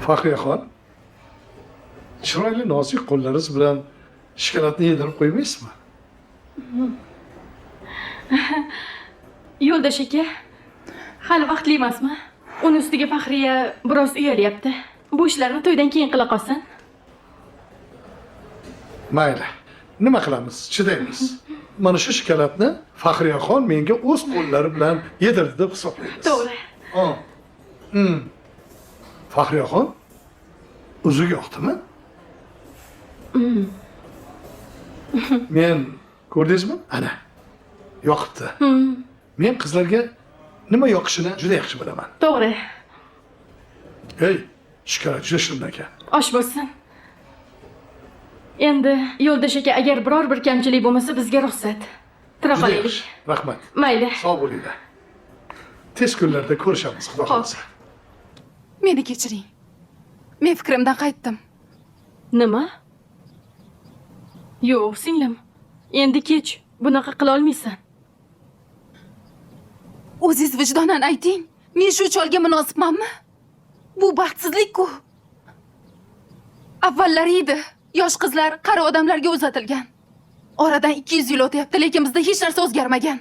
Fahriyaxon, chiroyli nozik qo'llaringiz bilan shokoladni yedirib qo'ymaysizmi? Yo'ldosh aka, hali vaqtli emasmi? Uni ustiga Fahriya biroz uyalyapti. Bu ishlarni to'ydan keyin qila qolsin. Mayli. Nima qilamiz? Chidaymiz. Mana shu shokoladni Fahriyaxon menga o'z qo'llari bilan yedirdi deb hisoblaymiz. To'g'ri. Fahriyaxon, uzuk yoqdimi? Men ko'rdingizmi? Ana, yoqibdi. Men qizlarga nima yoqishini juda yaxshi bilaman. To'g'ri. Hey, shokolad juda shirin ekan. Osh bo'lsin. Endi yo'ldosh aka, agar biror bir kamchilik bo'lmasa bizga ruxsat. Tira Juda qolaylik. yaxshi. Rahmat. Mayli. Sog' bo'linglar. Tez kunlarda ko'rishamiz, xudo xolasa. Meni kechiring. Men fikrimdan qaytdim. Nima? Yo'q, singlim. Endi kech. Bunaqa qila olmaysan. O'zingiz vijdonan ayting. Men shu cholga munosibmanmi? Bu baxtsizlik-ku. Avvallari edi. Yosh qizlar qari odamlarga uzatilgan. Oradan 200 yil o'tyapti, lekin bizda hech narsa o'zgarmagan.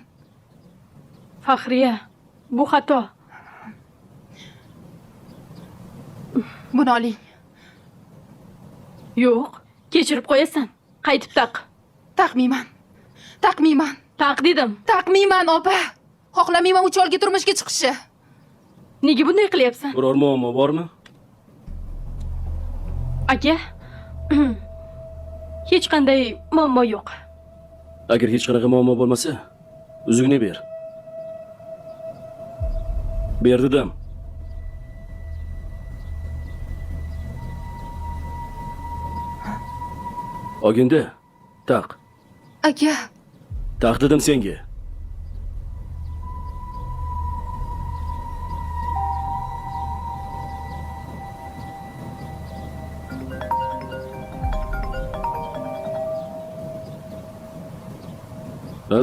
Fahriya, bu xato. Buni oling. Yo'q, kechirib qo'yasan. Qaytib taq. Taqmayman. Taqmayman. Taq dedim. Taqmayman, opa. Xohlamayman u cholga turmushga chiqishni. Nega bunday qilyapsan? Biror muammo bormi? Aka, hech qanday muammo yo'q. Agar hech qanaqa muammo bo'lmasa, uzukni ber. Ber dedim. Ogenda, taq. Aka, Taq dedim senga.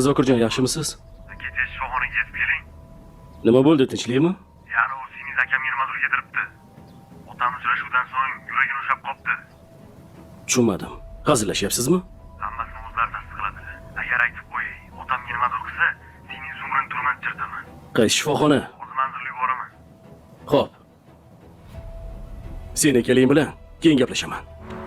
Zokirjon, yaxshimisiz? Aka, tez shifoxonaga yetib keling. Nima bo'ldi, tinchlikmi? Ya'ni u Siniz akam nimadir yediribdi. Otam uchrashuvdan so'ng yuragini ushlab qopti. Tushunmadim. Hazillashyapsizmi? Hammasini o'zlari tasdiqladi. Agar aytib qo'yay, otam nimadir qilsa, sening zumrini turman chirtaman. Qaysi shifoxona? O'z manziliga yuboraman. Xo'p. Seni keling bilan keyin gaplashaman.